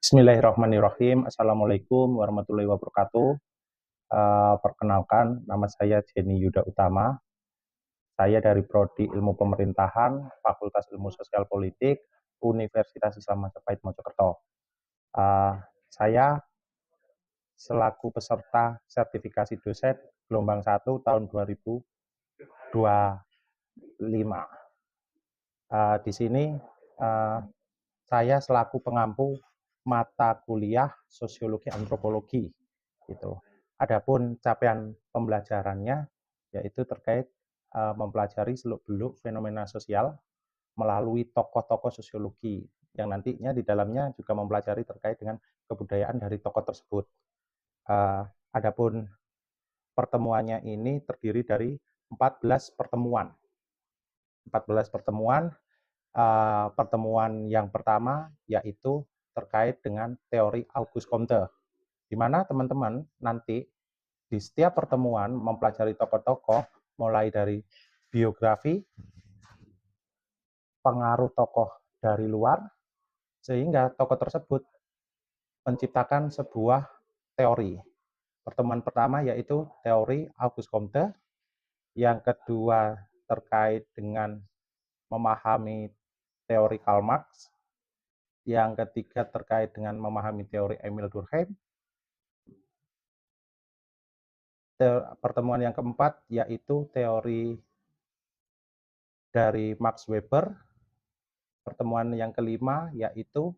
Bismillahirrahmanirrahim. Assalamualaikum warahmatullahi wabarakatuh. Perkenalkan, nama saya Jenny Yuda Utama. Saya dari Prodi Ilmu Pemerintahan, Fakultas Ilmu Sosial Politik, Universitas Islam Majapahit Mojokerto. Saya selaku peserta sertifikasi dosen gelombang 1 tahun 2025. Di sini saya selaku pengampu mata kuliah sosiologi antropologi gitu. Adapun capaian pembelajarannya yaitu terkait mempelajari seluk-beluk fenomena sosial melalui tokoh-tokoh sosiologi yang nantinya di dalamnya juga mempelajari terkait dengan kebudayaan dari tokoh tersebut. Adapun pertemuannya ini terdiri dari 14 pertemuan. 14 pertemuan. Pertemuan yang pertama yaitu terkait dengan teori Auguste Comte, di mana teman-teman nanti di setiap pertemuan mempelajari tokoh-tokoh mulai dari biografi, pengaruh tokoh dari luar, sehingga tokoh tersebut menciptakan sebuah teori. Pertemuan pertama yaitu teori Auguste Comte, yang kedua terkait dengan memahami teori Karl Marx, yang ketiga terkait dengan memahami teori Emil Durkheim, pertemuan yang keempat yaitu teori dari Max Weber, pertemuan yang kelima yaitu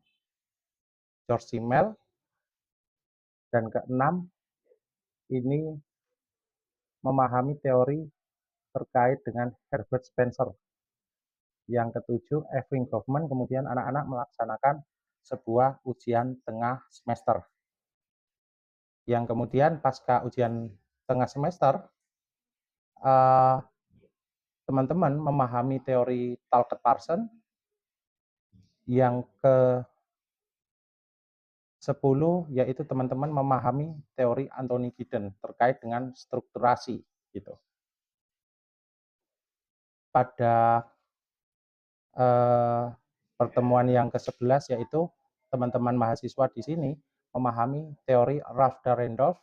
George Simmel, dan keenam ini memahami teori terkait dengan Herbert Spencer. Yang ketujuh, Erving Goffman. Kemudian anak-anak melaksanakan sebuah ujian tengah semester. Yang kemudian pasca ujian tengah semester, teman-teman memahami teori Talcott-Parsons. Yang ke-10 yaitu teman-teman memahami teori Anthony Giddens terkait dengan strukturasi gitu. Pada pertemuan yang ke-11 yaitu teman-teman mahasiswa di sini memahami teori Ralph Dahrendorf.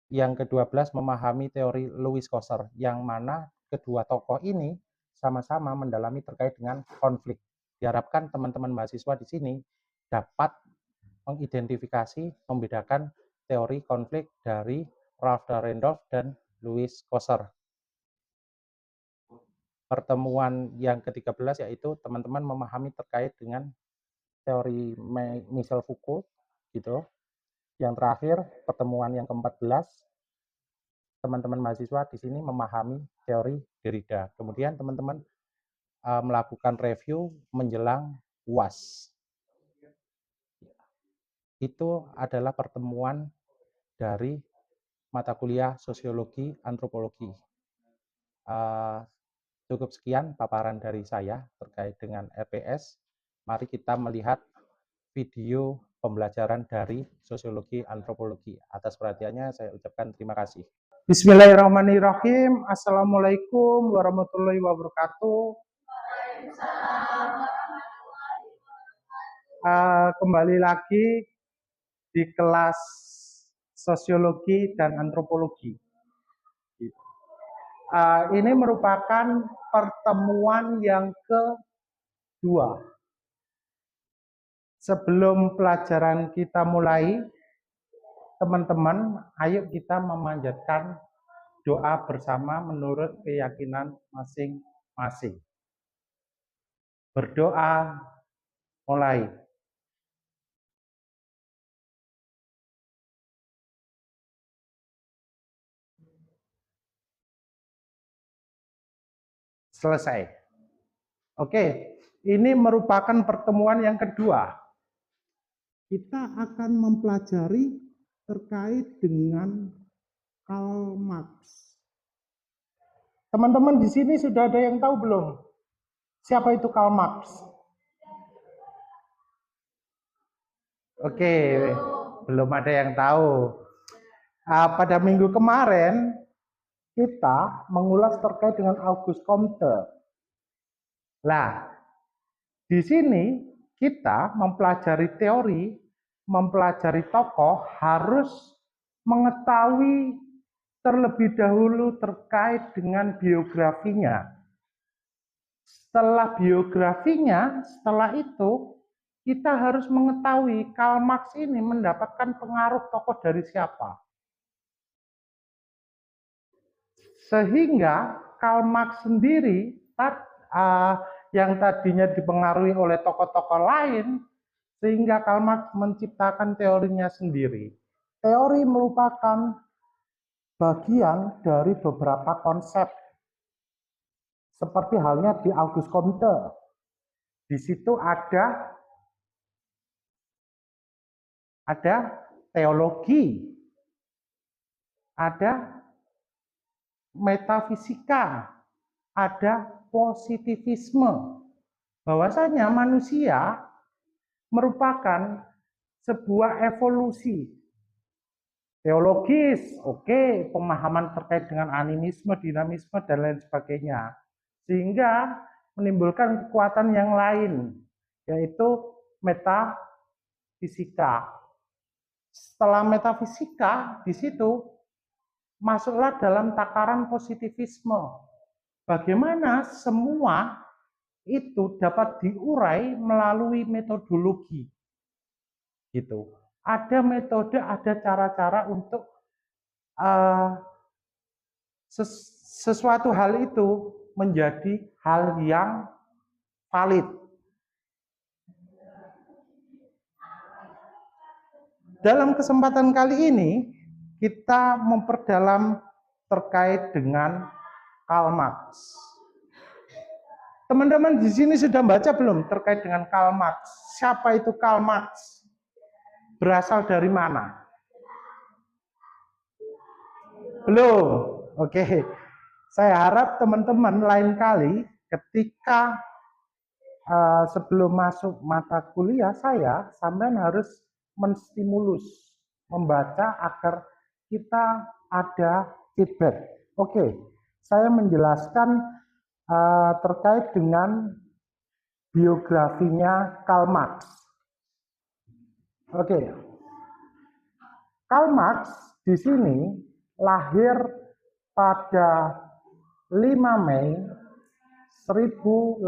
Yang ke-12 memahami teori Louis Kosser, yang mana kedua tokoh ini sama-sama mendalami terkait dengan konflik. Diharapkan teman-teman mahasiswa di sini dapat mengidentifikasi, membedakan teori konflik dari Ralph Dahrendorf dan Louis Kosser. Pertemuan yang ke-13 yaitu teman-teman memahami terkait dengan teori Michel Foucault gitu. Yang terakhir, pertemuan yang ke-14, teman-teman mahasiswa di sini memahami teori Derrida. Kemudian teman-teman melakukan review menjelang UAS. Itu adalah pertemuan dari mata kuliah sosiologi antropologi. Cukup sekian paparan dari saya terkait dengan RPS. Mari kita melihat video pembelajaran dari sosiologi antropologi. Atas perhatiannya saya ucapkan terima kasih. Bismillahirrahmanirrahim. Assalamualaikum warahmatullahi wabarakatuh. Kembali lagi di kelas sosiologi dan antropologi. Ini merupakan pertemuan yang kedua. Sebelum pelajaran kita mulai, teman-teman, ayo kita memanjatkan doa bersama menurut keyakinan masing-masing. Berdoa mulai. Selesai. Oke, ini merupakan pertemuan yang kedua. Kita akan mempelajari terkait dengan Karl Marx. Teman-teman di sini sudah ada yang tahu belum? Siapa itu Karl Marx? Oke, belum ada yang tahu. Pada minggu kemarin kita mengulas terkait dengan Auguste Comte. Nah, di sini kita mempelajari teori, mempelajari tokoh harus mengetahui terlebih dahulu terkait dengan biografinya. Setelah biografinya, setelah itu kita harus mengetahui Karl Marx ini mendapatkan pengaruh tokoh dari siapa. Sehingga Karl Marx sendiri yang tadinya dipengaruhi oleh tokoh-tokoh lain, sehingga Karl Marx menciptakan teorinya sendiri. Teori merupakan bagian dari beberapa konsep, seperti halnya di Auguste Comte. Di situ ada teologi, ada metafisika, ada positivisme. Bahwasanya manusia merupakan sebuah evolusi teologis, oke, pemahaman terkait dengan animisme, dinamisme, dan lain sebagainya. Sehingga menimbulkan kekuatan yang lain, yaitu metafisika. Setelah metafisika, di situ masuklah dalam takaran positivisme. Bagaimana semua itu dapat diurai melalui metodologi. Gitu. Ada metode, ada cara-cara untuk sesuatu hal itu menjadi hal yang valid. Dalam kesempatan kali ini, kita memperdalam terkait dengan Karl Marx. Teman-teman di sini sudah baca belum terkait dengan Karl Marx? Siapa itu Karl Marx? Berasal dari mana? Belum? Oke. Saya harap teman-teman lain kali ketika sebelum masuk mata kuliah saya, sampean harus menstimulus membaca agar kita ada feedback. Oke, saya menjelaskan terkait dengan biografinya Karl Marx. Oke, Karl Marx di sini lahir pada 5 Mei 1818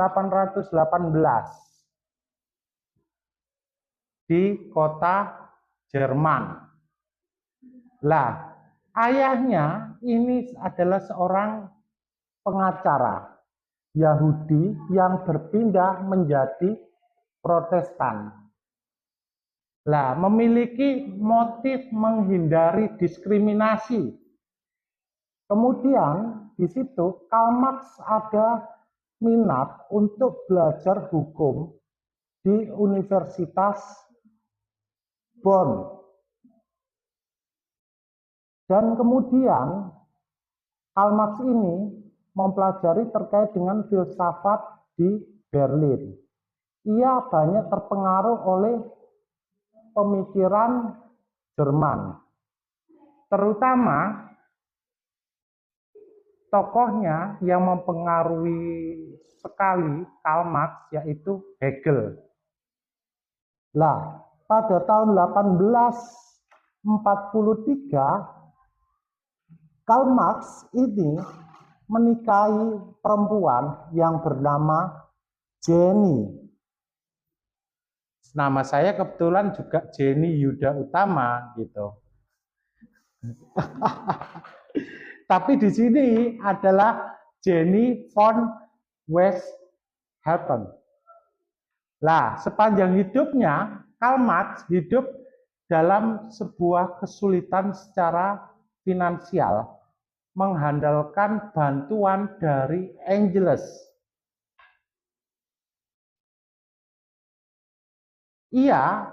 di kota Jerman. Lah, ayahnya ini adalah seorang pengacara Yahudi yang berpindah menjadi Protestan. Lah, memiliki motif menghindari diskriminasi. Kemudian di situ Karl Marx ada minat untuk belajar hukum di Universitas Bonn. Dan kemudian Karl Marx ini mempelajari terkait dengan filsafat di Berlin. Ia banyak terpengaruh oleh pemikiran Jerman, terutama tokohnya yang mempengaruhi sekali Karl Marx yaitu Hegel. Lah, pada tahun 1843 Karl Marx ini menikahi perempuan yang bernama Jenny. Nama saya kebetulan juga Jenny Yuda Utama gitu. Tapi di sini adalah Jenny von Westhoffen. Lah, sepanjang hidupnya Karl Marx hidup dalam sebuah kesulitan secara finansial, mengandalkan bantuan dari Angelus. Ia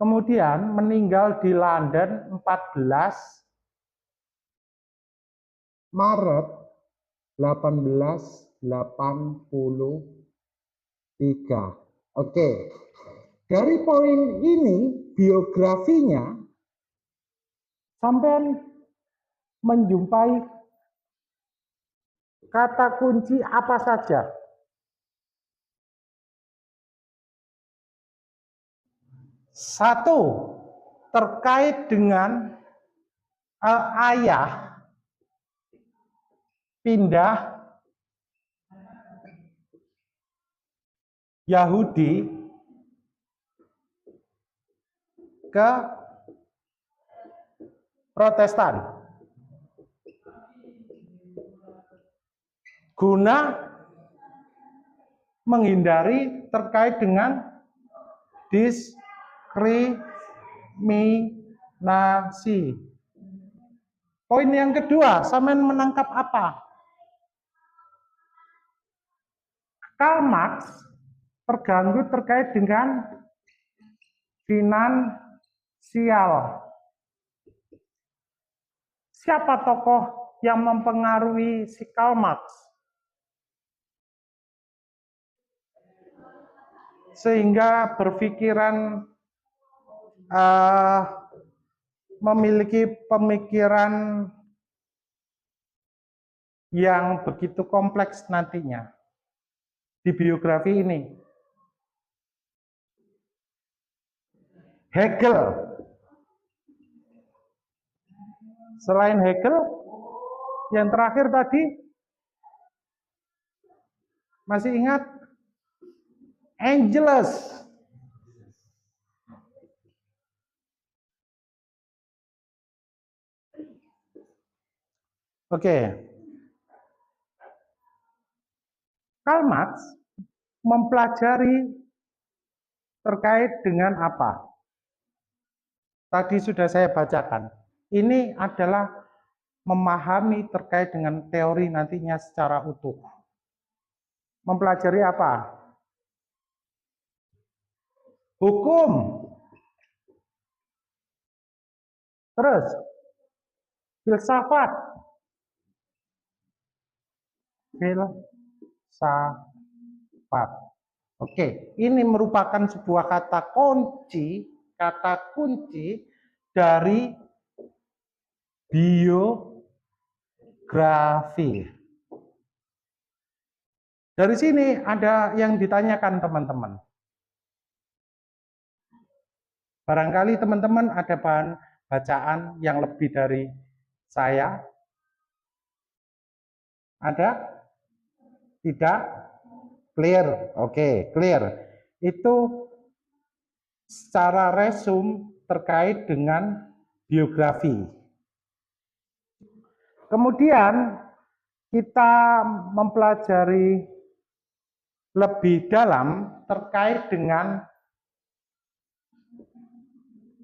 kemudian meninggal di London 14 Maret 1883. Oke. Dari poin ini biografinya sampai menjumpai kata kunci apa saja? Satu, terkait dengan ayah pindah Yahudi ke Protestan guna menghindari terkait dengan diskriminasi. Poin yang kedua, sampean menangkap apa? Karl Marx terganggu terkait dengan finansial. Siapa tokoh yang mempengaruhi si Karl Marx sehingga berpikiran memiliki pemikiran yang begitu kompleks nantinya di biografi ini? Hegel. Selain Hegel, yang terakhir tadi masih ingat? Engels. Oke. Karl Marx mempelajari terkait dengan apa? Tadi sudah saya bacakan. Ini adalah memahami terkait dengan teori nantinya secara utuh. Mempelajari apa? Hukum. Terus, filsafat. Filsafat. Oke, ini merupakan sebuah kata kunci dari biografi. Dari sini ada yang ditanyakan teman-teman. Barangkali teman-teman ada bahan bacaan yang lebih dari saya. Ada? Tidak? Clear? Oke, clear. Itu secara resum terkait dengan biografi. Kemudian kita mempelajari lebih dalam terkait dengan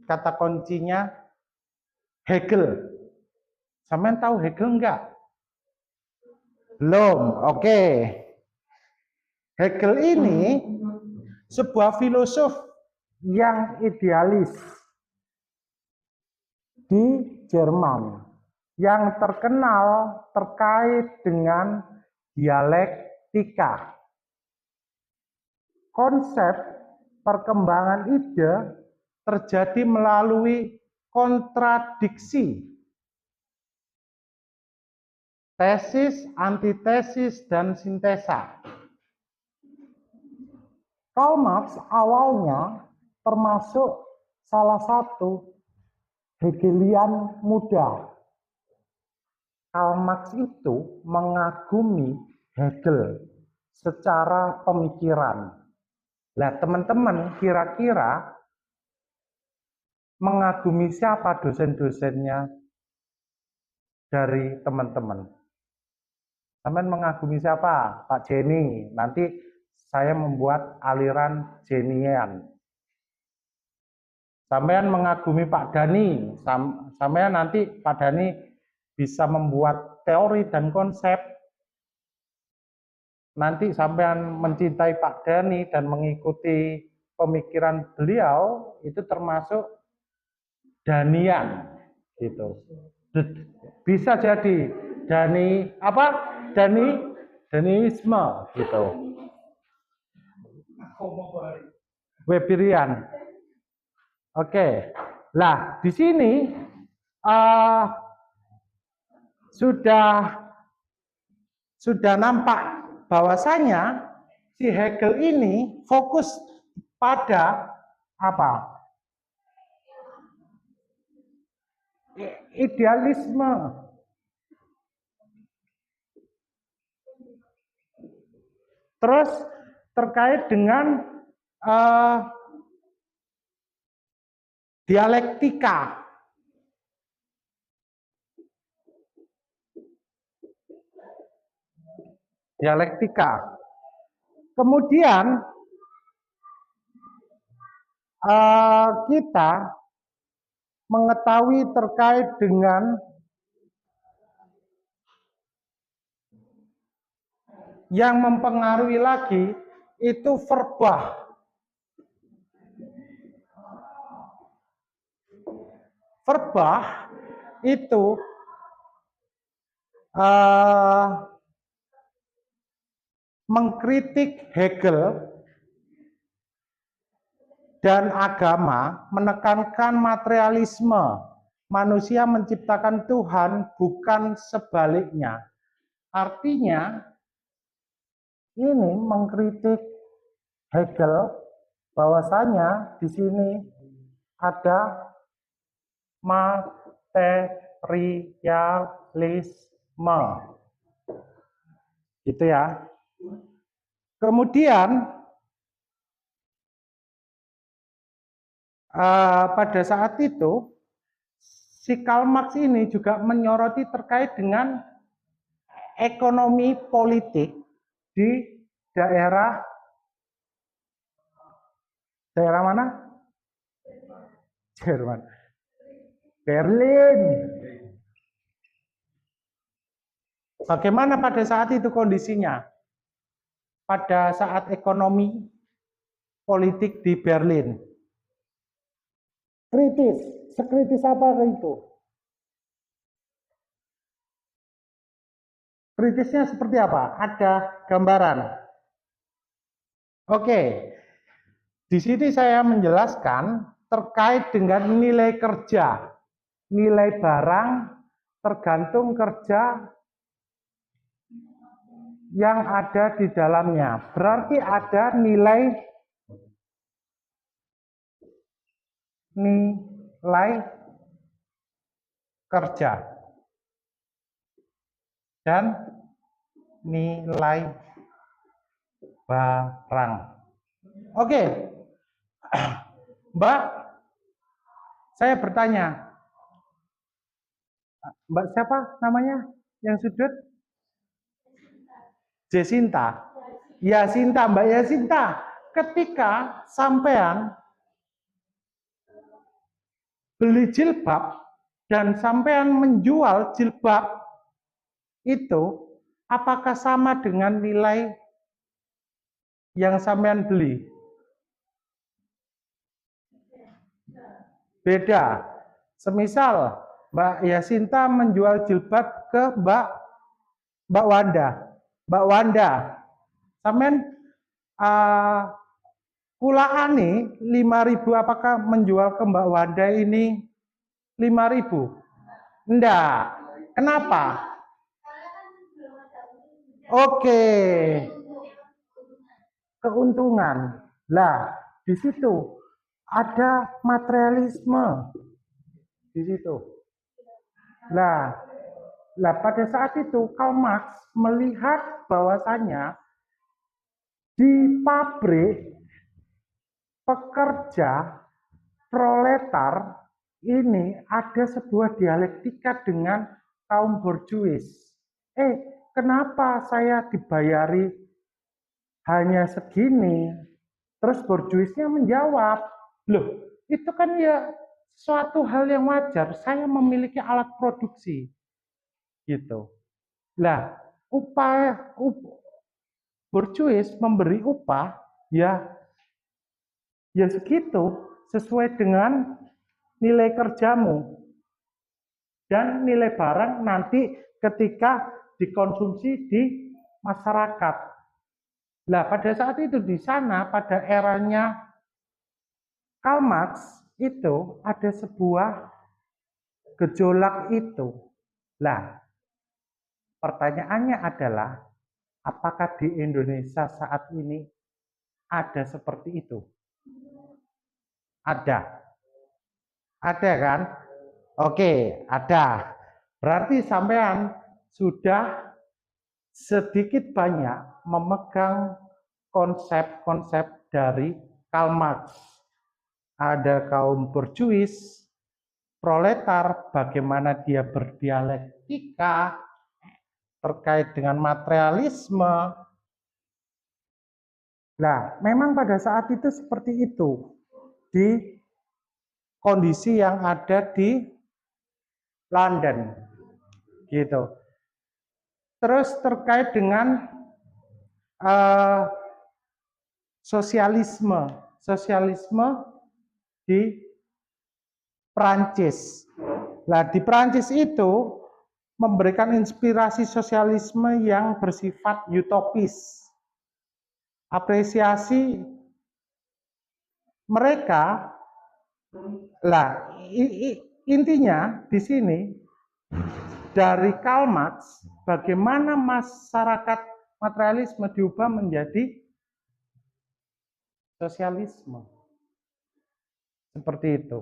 kata kuncinya Hegel. Sampean tahu Hegel enggak? Belum. Oke. Hegel ini sebuah filosof yang idealis di Jerman yang terkenal terkait dengan dialektika. Konsep perkembangan ide terjadi melalui kontradiksi, tesis, antitesis, dan sintesa. Karl Marx awalnya termasuk salah satu Hegelian muda. Karl Marx itu mengagumi Hegel secara pemikiran. Nah, teman-teman kira-kira mengagumi siapa dosen-dosennya dari teman-teman? Teman mengagumi siapa? Pak Jenny. Nanti saya membuat aliran Jennian. Sampean mengagumi Pak Dani. Sampean nanti Pak Dani bisa membuat teori dan konsep. Nanti sampean mencintai Pak Dani dan mengikuti pemikiran beliau, itu termasuk Danian gitu. Bisa jadi Dani apa? Daniisme gitu. Weberian. Oke. Lah, di sini sudah nampak bahwasanya si Hegel ini fokus pada apa? Idealisme. Terus terkait dengan dialektika. Dialektika. Kemudian kita mengetahui terkait dengan yang mempengaruhi lagi itu verbah. Verbah itu mengkritik Hegel dan agama, menekankan materialisme. Manusia menciptakan Tuhan, bukan sebaliknya. Artinya, ini mengkritik Hegel bahwasanya di sini ada materialisme. Gitu ya. Kemudian pada saat itu si Karl Marx ini juga menyoroti terkait dengan ekonomi politik di daerah mana? Jerman. Berlin. Bagaimana pada saat itu kondisinya? Pada saat ekonomi politik di Berlin. Kritis. Sekritis apa itu? Kritisnya seperti apa? Ada gambaran. Oke. Di sini saya menjelaskan terkait dengan nilai kerja. Nilai barang tergantung kerja yang ada di dalamnya. Berarti ada nilai kerja dan nilai barang. Oke. Mbak, saya bertanya. Mbak siapa namanya yang sudut? Jacinta. Yasinta, Mbak Yasinta. Ketika sampean beli jilbab dan sampean menjual jilbab itu, apakah sama dengan nilai yang sampean beli? Beda. Semisal Mbak Yasinta menjual jilbab ke Mbak Wanda. Mbak Wanda, sampean kulaane 5.000, apakah menjual ke Mbak Wanda ini 5.000? Enggak. Kenapa? Oke. Keuntungan. Lah, di situ ada materialisme. Di situ. Lah pada saat itu Karl Marx melihat bahwasanya di pabrik pekerja proletar ini ada sebuah dialektika dengan kaum borjuis. Kenapa saya dibayari hanya segini? Terus borjuisnya menjawab, loh itu kan ya suatu hal yang wajar, saya memiliki alat produksi. Gitu. Lah, upah borjuis memberi upah ya segitu sesuai dengan nilai kerjamu. Dan nilai barang nanti ketika dikonsumsi di masyarakat. Nah, pada saat itu di sana pada eranya Karl Marx itu ada sebuah gejolak itu. Nah, pertanyaannya adalah apakah di Indonesia saat ini ada seperti itu? Ada. Ada kan? Oke, ada. Berarti sampean sudah sedikit banyak memegang konsep-konsep dari Karl Marx. Ada kaum borjuis, proletar, bagaimana dia berdialektika terkait dengan materialisme. Nah, memang pada saat itu seperti itu di kondisi yang ada di London, gitu. Terus terkait dengan sosialisme, sosialisme di Prancis. Nah, di Prancis itu memberikan inspirasi sosialisme yang bersifat utopis. Apresiasi mereka, lah intinya di sini dari Karl Marx, bagaimana masyarakat materialisme diubah menjadi sosialisme. Seperti itu.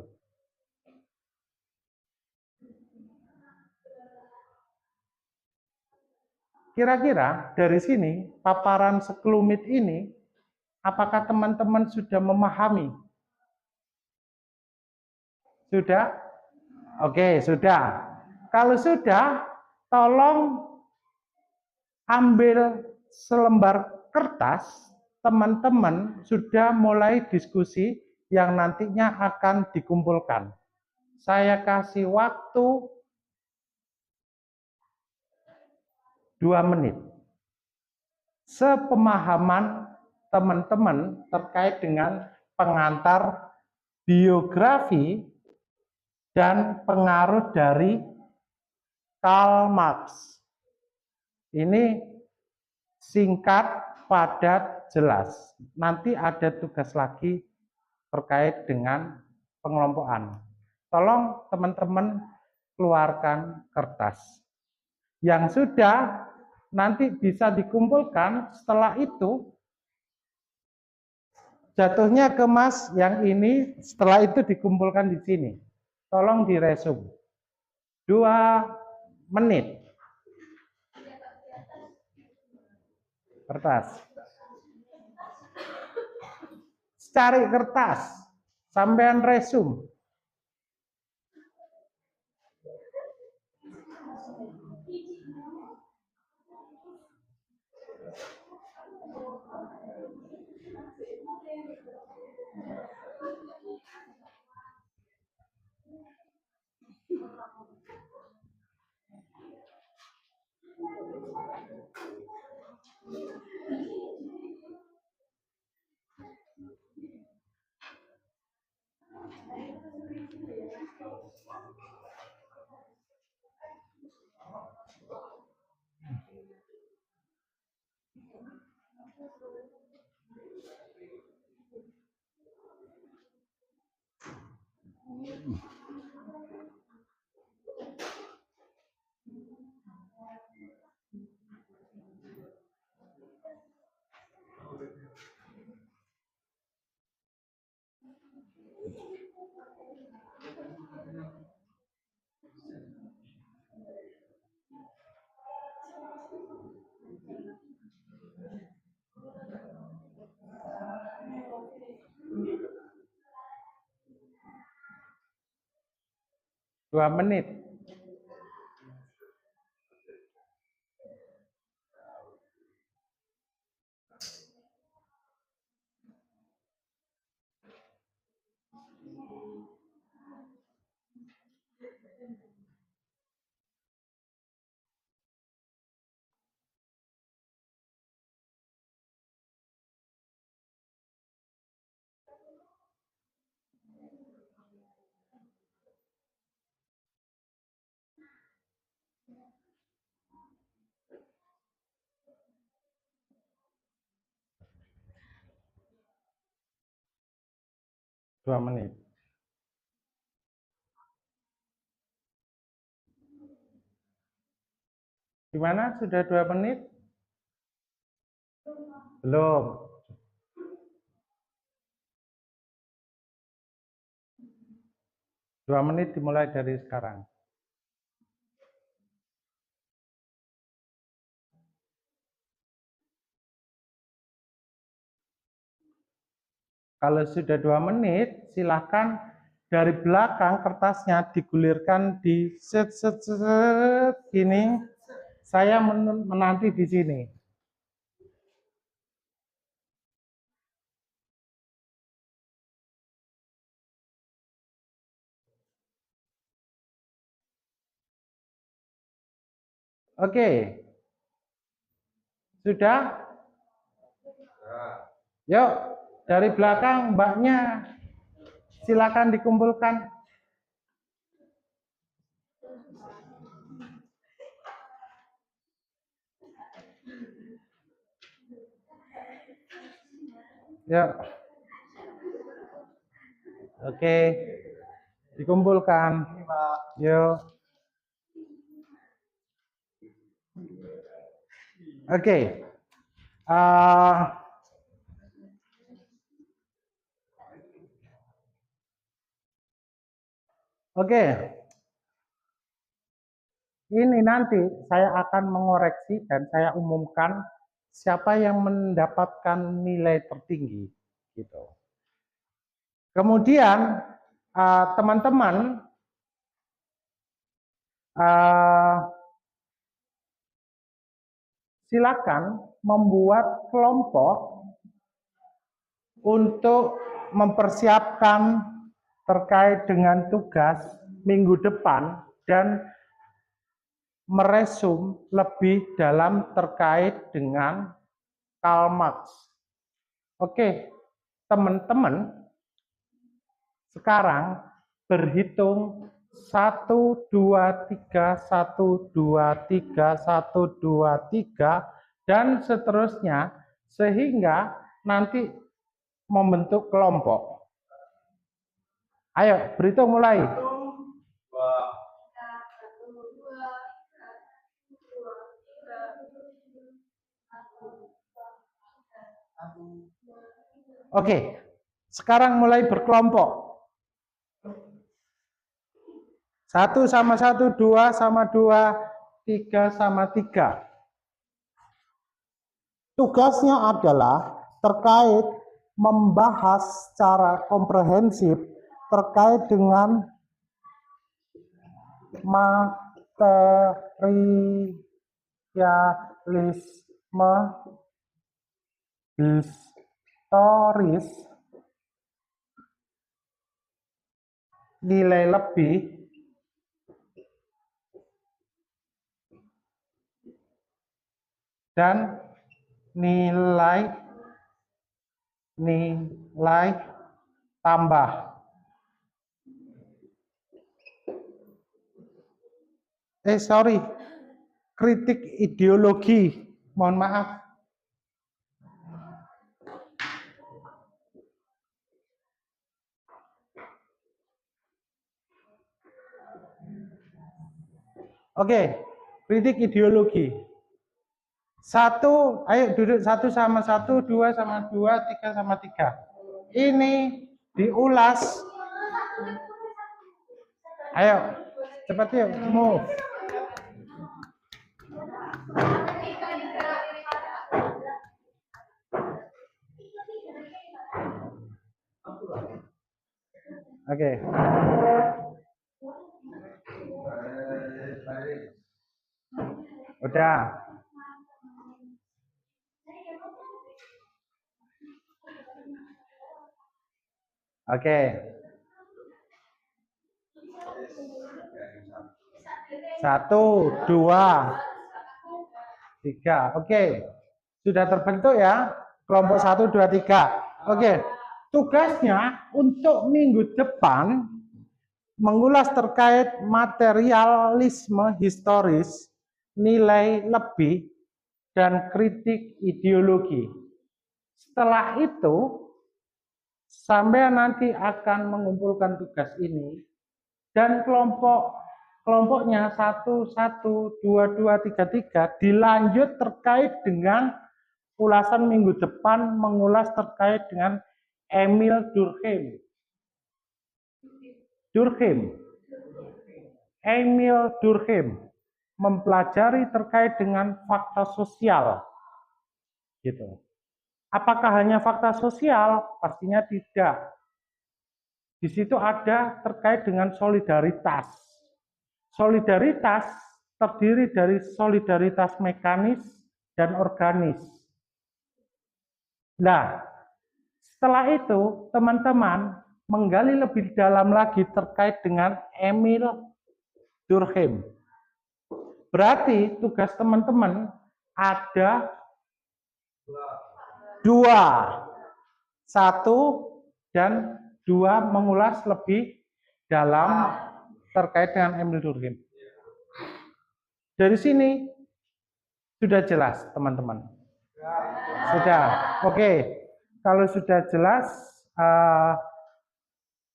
Kira-kira dari sini, paparan sekelumit ini, apakah teman-teman sudah memahami? Sudah? Oke, sudah. Kalau sudah, tolong ambil selembar kertas, teman-teman sudah mulai diskusi yang nantinya akan dikumpulkan. Saya kasih waktu 2 menit. Sepemahaman teman-teman terkait dengan pengantar biografi dan pengaruh dari Karl Marx. Ini singkat, padat, jelas. Nanti ada tugas lagi terkait dengan pengelompokan. Tolong teman-teman keluarkan kertas. Yang sudah nanti bisa dikumpulkan, setelah itu jatuhnya ke Mas yang ini, setelah itu dikumpulkan di sini. Tolong diresum. 2 menit. Kertas. Cari kertas. Sampean resum. Dua menit. Dua menit. Gimana? Sudah 2 menit? Belum. 2 menit dimulai dari sekarang. Kalau sudah 2 menit, silakan dari belakang kertasnya digulirkan di set gini. Saya menanti di sini. Oke. Sudah? Yuk, dari belakang mbaknya silakan dikumpulkan. Yuk. Oke. Dikumpulkan. Yuk. Oke. Oke. Ini nanti saya akan mengoreksi dan saya umumkan siapa yang mendapatkan nilai tertinggi gitu. Kemudian teman-teman silakan membuat kelompok untuk mempersiapkan terkait dengan tugas minggu depan dan meresum lebih dalam terkait dengan Karl Marx. Oke, teman-teman, sekarang berhitung 1, 2, 3, 1, 2, 3, 1, 2, 3, dan seterusnya, sehingga nanti membentuk kelompok. Ayo, berhitung mulai. Oke, sekarang mulai berkelompok. 1 sama 1, 2 sama 2, 3 sama 3. Tugasnya adalah terkait membahas secara komprehensif terkait dengan materialisme historis, nilai lebih, dan nilai tambah. Kritik ideologi. Mohon maaf. Oke, kritik ideologi. 1, ayo duduk 1 sama 1, 2 sama 2, 3 sama 3. Ini diulas. Ayo, cepat yuk, move. Oke. Udah. Oke. 1, 2, 3. Oke. Sudah terbentuk ya kelompok 1, 2, 3. Oke. Tugasnya untuk minggu depan mengulas terkait materialisme historis, nilai lebih, dan kritik ideologi. Setelah itu, sampai nanti akan mengumpulkan tugas ini, dan kelompoknya 1, 1, 2, 2, 3, 3 dilanjut terkait dengan ulasan minggu depan mengulas terkait dengan Emil Durkheim. Durkheim. Emil Durkheim mempelajari terkait dengan fakta sosial. Gitu. Apakah hanya fakta sosial? Pastinya tidak. Di situ ada terkait dengan solidaritas. Solidaritas terdiri dari solidaritas mekanis dan organis. Nah, setelah itu teman-teman menggali lebih dalam lagi terkait dengan Emil Durkheim. Berarti tugas teman-teman ada dua. Satu dan dua, mengulas lebih dalam terkait dengan Emil Durkheim. Dari sini sudah jelas, teman-teman. Sudah, oke. Kalau sudah jelas,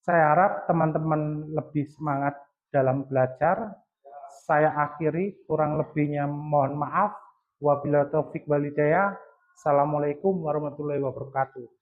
saya harap teman-teman lebih semangat dalam belajar. Saya akhiri, kurang lebihnya mohon maaf. Wabillahi taufik wal hidayah. Assalamualaikum warahmatullahi wabarakatuh.